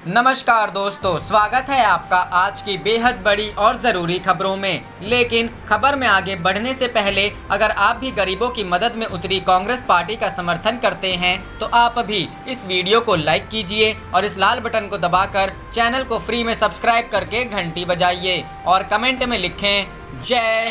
नमस्कार दोस्तों, स्वागत है आपका आज की बेहद बड़ी और ज़रूरी खबरों में। लेकिन खबर में आगे बढ़ने से पहले अगर आप भी गरीबों की मदद में उतरी कांग्रेस पार्टी का समर्थन करते हैं तो आप अभी इस वीडियो को लाइक कीजिए और इस लाल बटन को दबाकर चैनल को फ्री में सब्सक्राइब करके घंटी बजाइए और कमेंट में लिखें जय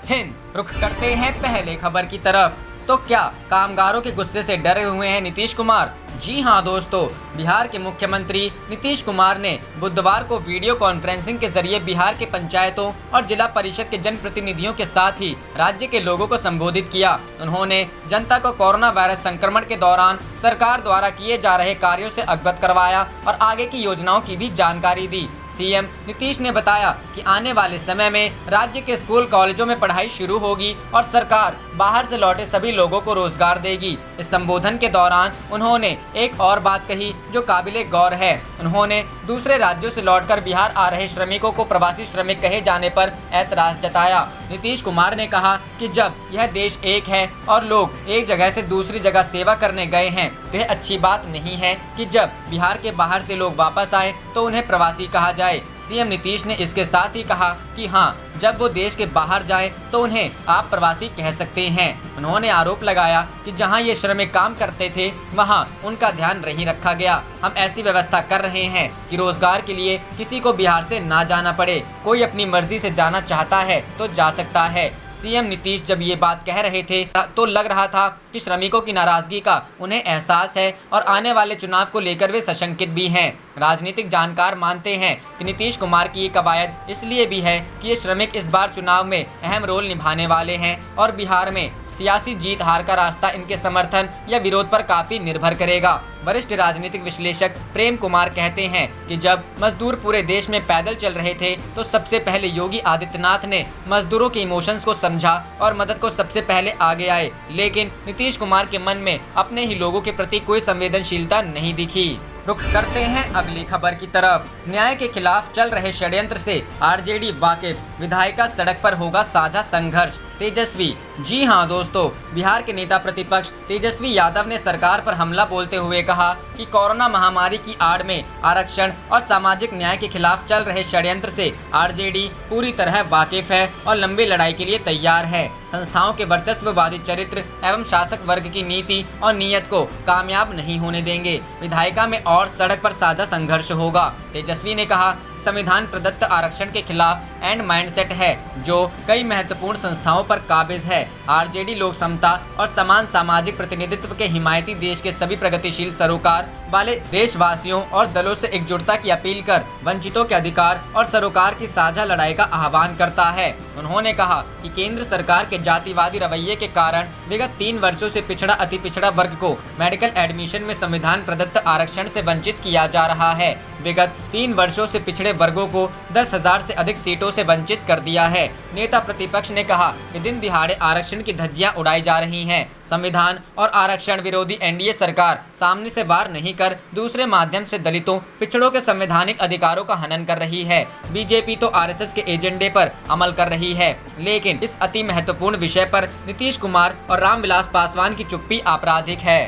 हिंद। रुख करते हैं पहले खबर की तरफ। तो क्या कामगारों के गुस्से से डरे हुए हैं नीतीश कुमार? जी हां दोस्तों, बिहार के मुख्यमंत्री नीतीश कुमार ने बुधवार को वीडियो कॉन्फ्रेंसिंग के जरिए बिहार के पंचायतों और जिला परिषद के जनप्रतिनिधियों के साथ ही राज्य के लोगों को संबोधित किया। उन्होंने जनता को कोरोना वायरस संक्रमण के दौरान सरकार द्वारा किए जा रहे कार्यों से अवगत करवाया और आगे की योजनाओं की भी जानकारी दी। सीएम नीतीश ने बताया कि आने वाले समय में राज्य के स्कूल कॉलेजों में पढ़ाई शुरू होगी और सरकार बाहर से लौटे सभी लोगों को रोजगार देगी। इस संबोधन के दौरान उन्होंने एक और बात कही जो काबिले गौर है। उन्होंने दूसरे राज्यों से लौटकर बिहार आ रहे श्रमिकों को प्रवासी श्रमिक कहे जाने पर ऐतराज जताया। नीतीश कुमार ने कहा कि जब यह देश एक है और लोग एक जगह से दूसरी जगह सेवा करने गए हैं तो यह अच्छी बात नहीं है कि जब बिहार के बाहर से लोग वापस आए तो उन्हें प्रवासी कहा जाए। सीएम नीतीश ने इसके साथ ही कहा कि हाँ, जब वो देश के बाहर जाए तो उन्हें आप प्रवासी कह सकते हैं। उन्होंने आरोप लगाया कि जहां ये श्रमिक काम करते थे वहां उनका ध्यान नहीं रखा गया। हम ऐसी व्यवस्था कर रहे हैं कि रोजगार के लिए किसी को बिहार से ना जाना पड़े। कोई अपनी मर्जी से जाना चाहता है तो जा सकता है। सीएम नीतीश जब ये बात कह रहे थे तो लग रहा था कि श्रमिकों की नाराजगी का उन्हें एहसास है और आने वाले चुनाव को लेकर वे सशंकित भी हैं। राजनीतिक जानकार मानते हैं कि नीतीश कुमार की ये कवायद इसलिए भी है कि ये श्रमिक इस बार चुनाव में अहम रोल निभाने वाले हैं और बिहार में सियासी जीत हार का रास्ता इनके समर्थन या विरोध पर काफी निर्भर करेगा। वरिष्ठ राजनीतिक विश्लेषक प्रेम कुमार कहते हैं कि जब मजदूर पूरे देश में पैदल चल रहे थे तो सबसे पहले योगी आदित्यनाथ ने मजदूरों के इमोशंस को समझा और मदद को सबसे पहले आगे आए। लेकिन नीतीश कुमार के मन में अपने ही लोगों के प्रति कोई संवेदनशीलता नहीं दिखी। रुख करते हैं अगली खबर की तरफ। न्याय के खिलाफ चल रहे षड्यंत्र से आरजेडी वाकिफ, विधायिका सड़क पर होगा साझा संघर्ष। तेजस्वी। जी हां दोस्तों, बिहार के नेता प्रतिपक्ष तेजस्वी यादव ने सरकार पर हमला बोलते हुए कहा कि कोरोना महामारी की आड़ में आरक्षण और सामाजिक न्याय के खिलाफ चल रहे षड्यंत्र से आरजेडी पूरी तरह वाकिफ है और लंबी लड़ाई के लिए तैयार है। संस्थाओं के वर्चस्ववादी चरित्र एवं शासक वर्ग की नीति और नीयत को कामयाब नहीं होने देंगे। विधायिका में और सड़क पर साझा संघर्ष होगा। तेजस्वी ने कहा, संविधान प्रदत्त आरक्षण के खिलाफ एंड माइंडसेट है जो कई महत्वपूर्ण संस्थाओं पर काबिज है। आरजेडी लोक समता और समान सामाजिक प्रतिनिधित्व के हिमायती देश के सभी प्रगतिशील सरोकार वाले देशवासियों और दलों से एकजुटता की अपील कर वंचितों के अधिकार और सरोकार की साझा लड़ाई का आह्वान करता है। उन्होंने कहा कि केंद्र सरकार के जातिवादी रवैये के कारण विगत 3 वर्षों से पिछड़ा अति पिछड़ा वर्ग को मेडिकल एडमिशन में संविधान प्रदत्त आरक्षण से वंचित किया जा रहा है। विगत 3 वर्षों से पिछड़े वर्गों को 10,000 से अधिक सीटों से वंचित कर दिया है। नेता प्रतिपक्ष ने कहा कि दिन दिहाड़े आरक्षण की धज्जियां उड़ाई जा रही हैं। संविधान और आरक्षण विरोधी एनडीए सरकार सामने से वार नहीं कर दूसरे माध्यम से दलितों, पिछड़ों के संवैधानिक अधिकारों का हनन कर रही है। बीजेपी तो आरएसएस के एजेंडे पर अमल कर रही है। लेकिन इस अति महत्वपूर्ण विषय पर नीतीश कुमार और रामविलास पासवान की चुप्पी आपराधिक है।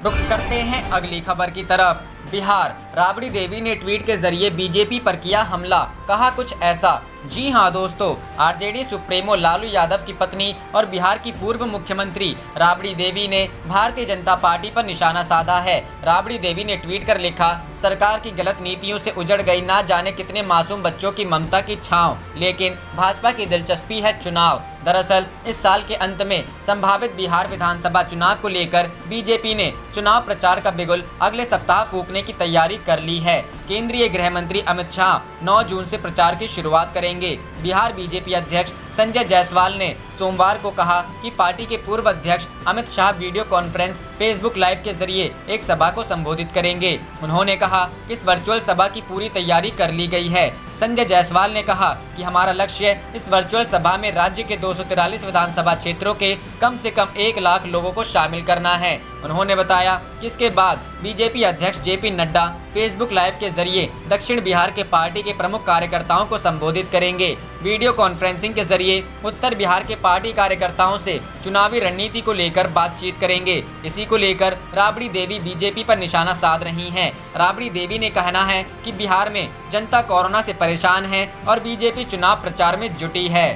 रुख करते हैं अगली खबर की तरफ। बिहार, राबड़ी देवी ने ट्वीट के जरिए बीजेपी पर किया हमला, कहा कुछ ऐसा। जी हां दोस्तों, आरजेडी सुप्रीमो लालू यादव की पत्नी और बिहार की पूर्व मुख्यमंत्री राबड़ी देवी ने भारतीय जनता पार्टी पर निशाना साधा है। राबड़ी देवी ने ट्वीट कर लिखा, सरकार की गलत नीतियों से उजड़ गई ना जाने कितने मासूम बच्चों की ममता की छांव, लेकिन भाजपा की दिलचस्पी है चुनाव। दरअसल इस साल के अंत में संभावित बिहार विधानसभा चुनाव को लेकर बीजेपी ने चुनाव प्रचार का बिगुल अगले सप्ताह फूंकने की तैयारी कर ली है। केंद्रीय गृह मंत्री अमित शाह 9 जून से प्रचार की शुरुआत करेंगे। बिहार बीजेपी अध्यक्ष संजय जायसवाल ने सोमवार को कहा कि पार्टी के पूर्व अध्यक्ष Amit Shah video conference Facebook live के जरिए एक सभा को संबोधित करेंगे। उन्होंने कहा कि इस वर्चुअल सभा की पूरी तैयारी कर ली गई है। संजय जायसवाल ने कहा कि हमारा लक्ष्य इस वर्चुअल सभा में राज्य के 243 विधानसभा क्षेत्रों के कम से कम 1 लाख लोगों को शामिल करना है। उन्होंने बताया कि इसके बाद बीजेपी अध्यक्ष जेपी नड्डा फेसबुक लाइव के जरिए दक्षिण बिहार के पार्टी के प्रमुख कार्यकर्ताओं को संबोधित करेंगे। वीडियो कॉन्फ्रेंसिंग के जरिए जरिए उत्तर बिहार के पार्टी कार्यकर्ताओं से चुनावी रणनीति को लेकर बातचीत करेंगे। इसी को लेकर राबड़ी देवी बीजेपी पर निशाना साध रही हैं। राबड़ी देवी ने कहना है कि बिहार में जनता कोरोना से परेशान है और बीजेपी चुनाव प्रचार में जुटी है।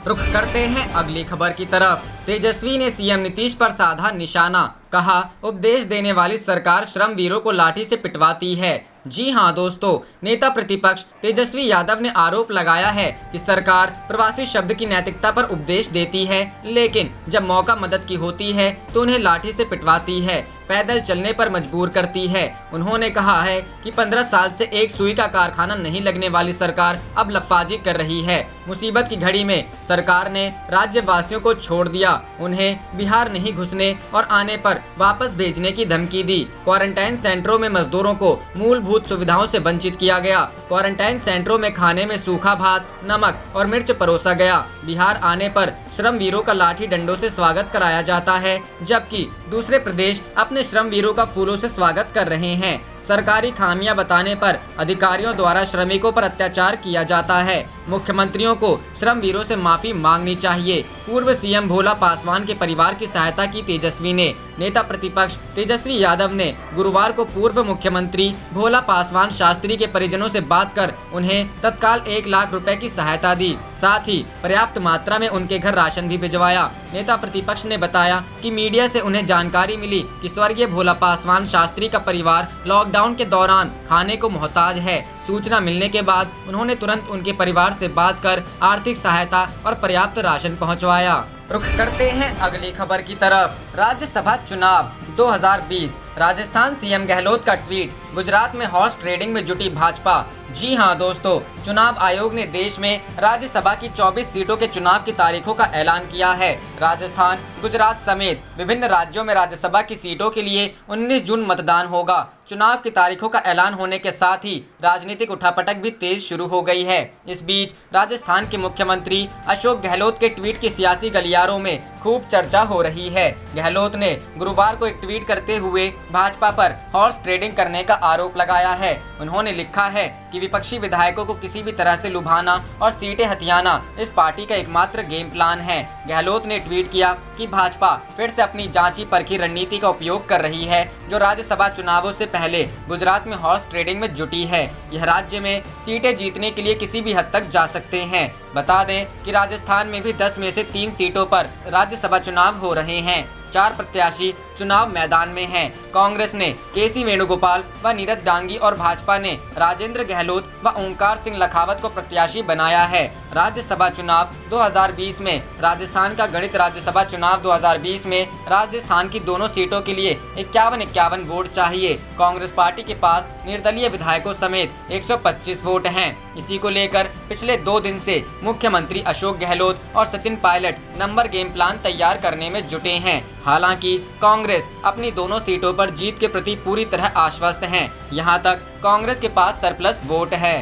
रुख करते हैं अगली खबर की तरफ। तेजस्वी ने सीएम नीतीश पर साधा निशाना, कहा उपदेश देने वाली सरकार श्रम वीरों को लाठी से पिटवाती है। जी हां दोस्तों, नेता प्रतिपक्ष तेजस्वी यादव ने आरोप लगाया है कि सरकार प्रवासी शब्द की नैतिकता पर उपदेश देती है, लेकिन जब मौका मदद की होती है तो उन्हें लाठी से पिटवाती है, पैदल चलने पर मजबूर करती है। उन्होंने कहा है कि 15 साल से एक सुई का कारखाना नहीं लगने वाली सरकार अब लफाजी कर रही है। मुसीबत की घड़ी में सरकार ने राज्यवासियों को छोड़ दिया, उन्हें बिहार नहीं घुसने और आने पर वापस भेजने की धमकी दी। क्वारंटाइन सेंटरों में मजदूरों को मूलभूत सुविधाओं से वंचित किया गया। क्वारंटाइन सेंटरों में खाने में सूखा भात, नमक और मिर्च परोसा गया। बिहार आने पर श्रम वीरों का लाठी डंडों से स्वागत कराया जाता है, जबकि दूसरे प्रदेश अपने श्रम वीरों का फूलों से स्वागत कर रहे हैं। सरकारी खामियां बताने पर अधिकारियों द्वारा श्रमिकों पर अत्याचार किया जाता है। मुख्यमंत्रियों को श्रम वीरों से माफी मांगनी चाहिए। पूर्व सीएम भोला पासवान के परिवार की सहायता की तेजस्वी ने। नेता प्रतिपक्ष तेजस्वी यादव ने गुरुवार को पूर्व मुख्यमंत्री भोला पासवान शास्त्री के परिजनों से बात कर उन्हें तत्काल 1 लाख रुपए की सहायता दी, साथ ही पर्याप्त मात्रा में उनके घर राशन भी भिजवाया। नेता प्रतिपक्ष ने बताया कि मीडिया से उन्हें जानकारी मिली कि स्वर्गीय भोला पासवान शास्त्री का परिवार लॉकडाउन के दौरान खाने को मोहताज है। सूचना मिलने के बाद उन्होंने तुरंत उनके परिवार से बात कर आर्थिक सहायता और पर्याप्त राशन पहुंचवाया। रुख करते हैं अगली खबर की तरफ। राज्यसभा चुनाव 2020, राजस्थान सीएम गहलोत का ट्वीट, गुजरात में हॉर्स ट्रेडिंग में जुटी भाजपा। जी हां दोस्तों, चुनाव आयोग ने देश में राज्यसभा की 24 सीटों के चुनाव की तारीखों का ऐलान किया है। राजस्थान, गुजरात समेत विभिन्न राज्यों में राज्यसभा की सीटों के लिए 19 जून मतदान होगा। चुनाव की तारीखों का ऐलान होने के साथ ही राजनीतिक उठापटक भी तेज शुरू हो गई है। इस बीच राजस्थान के मुख्यमंत्री अशोक गहलोत के ट्वीट की सियासी गलियारों में खूब चर्चा हो रही है। गहलोत ने गुरुवार को एक ट्वीट करते हुए भाजपा पर हॉर्स ट्रेडिंग करने का आरोप लगाया है। उन्होंने लिखा है कि विपक्षी विधायकों को किसी भी तरह से लुभाना और सीटें हथियाना इस पार्टी का एकमात्र गेम प्लान है। गहलोत ने ट्वीट किया कि भाजपा फिर से अपनी जांची परखी रणनीति का उपयोग कर रही है, जो राज्यसभा चुनावों से पहले गुजरात में हॉर्स ट्रेडिंग में जुटी है। यह राज्य में सीटें जीतने के लिए किसी भी हद तक जा सकते हैं। बता दें कि राजस्थान में भी 10 में से 3 सीटों पर राज्यसभा चुनाव हो रहे हैं। 4 प्रत्याशी चुनाव मैदान में हैं। कांग्रेस ने केसी वेणुगोपाल व नीरज डांगी और भाजपा ने राजेंद्र गहलोत व ओंकार सिंह लखावत को प्रत्याशी बनाया है। राज्यसभा चुनाव 2020 में राजस्थान का गणित राज्यसभा चुनाव 2020 में राजस्थान की दोनों सीटों के लिए 51 वोट चाहिए। कांग्रेस पार्टी के पास निर्दलीय विधायकों समेत 125 वोट हैं। इसी को लेकर पिछले 2 दिन से मुख्यमंत्री अशोक गहलोत और Sachin Pilot number game plan तैयार करने में जुटे हैं। हालांकि कांग्रेस अपनी दोनों सीटों पर जीत के प्रति पूरी तरह आश्वस्त है। यहां तक कांग्रेस के पास सरप्लस वोट है।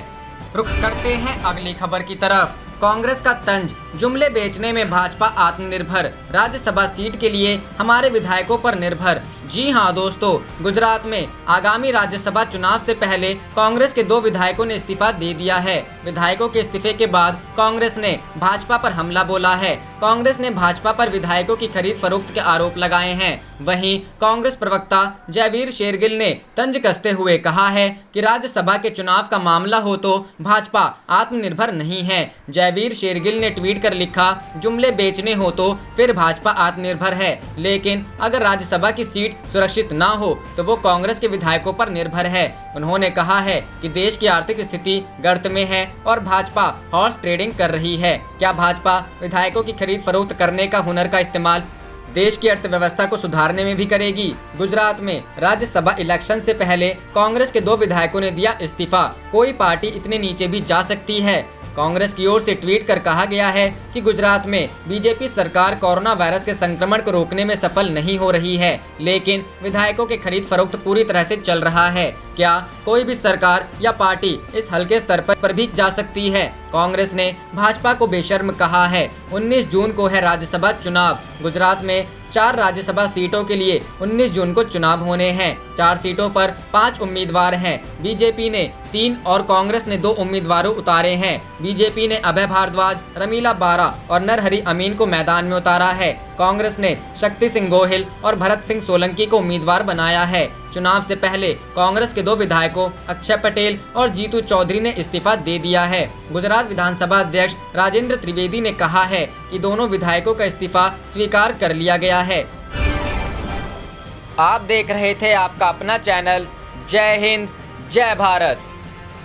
रुख करते हैं अगली खबर की तरफ। कांग्रेस का तंज, जुमले बेचने में भाजपा आत्मनिर्भर, राज्यसभा सीट के लिए हमारे विधायकों पर निर्भर। जी हां दोस्तों, गुजरात में आगामी राज्यसभा चुनाव से पहले कांग्रेस के 2 विधायकों ने इस्तीफा दे दिया है। विधायकों के इस्तीफे के बाद कांग्रेस ने भाजपा पर हमला बोला है। कांग्रेस ने भाजपा पर विधायकों की खरीद फरोख्त के आरोप लगाए हैं। वहीं कांग्रेस प्रवक्ता जयवीर शेरगिल ने तंज कसते हुए कहा है कि राज्यसभा के चुनाव का मामला हो तो भाजपा आत्मनिर्भर नहीं है। जयवीर शेरगिल ने ट्वीट कर लिखा, जुमले बेचने हो तो फिर भाजपा आत्मनिर्भर है, लेकिन अगर राज्यसभा की सीट सुरक्षित ना हो तो वो कांग्रेस के विधायकों पर निर्भर है। उन्होंने कहा है कि देश की आर्थिक स्थिति गर्त में है और भाजपा हॉर्स ट्रेडिंग कर रही है। क्या भाजपा विधायकों की खरीद फरोख्त करने का हुनर का इस्तेमाल देश की अर्थव्यवस्था को सुधारने में भी करेगी? गुजरात में राज्यसभा इलेक्शन से पहले कांग्रेस के 2 विधायकों ने दिया इस्तीफा। कोई पार्टी इतने नीचे भी जा सकती है? कांग्रेस की ओर से ट्वीट कर कहा गया है कि गुजरात में बीजेपी सरकार कोरोना वायरस के संक्रमण को रोकने में सफल नहीं हो रही है, लेकिन विधायकों के खरीद फरोख्त पूरी तरह से चल रहा है। क्या कोई भी सरकार या पार्टी इस हल्के स्तर पर भी जा सकती है? कांग्रेस ने भाजपा को बेशर्म कहा है। 19 जून को है राज्यसभा चुनाव। गुजरात में 4 राज्यसभा सीटों के लिए 19 जून को चुनाव होने हैं। 4 सीटों पर 5 उम्मीदवार हैं। बीजेपी ने 3 और कांग्रेस ने 2 उम्मीदवारों उतारे हैं। बीजेपी ने अभय भारद्वाज, रमीला बारा और नरहरि अमीन को मैदान में उतारा है। कांग्रेस ने शक्ति सिंह गोहिल और भरत सिंह सोलंकी को उम्मीदवार बनाया है। चुनाव से पहले कांग्रेस के 2 विधायकों अक्षय पटेल और जीतू चौधरी ने इस्तीफा दे दिया है। गुजरात विधानसभा अध्यक्ष राजेंद्र त्रिवेदी ने कहा है कि दोनों विधायकों का इस्तीफा स्वीकार कर लिया गया है। आप देख रहे थे आपका अपना चैनल जय हिंद जय भारत।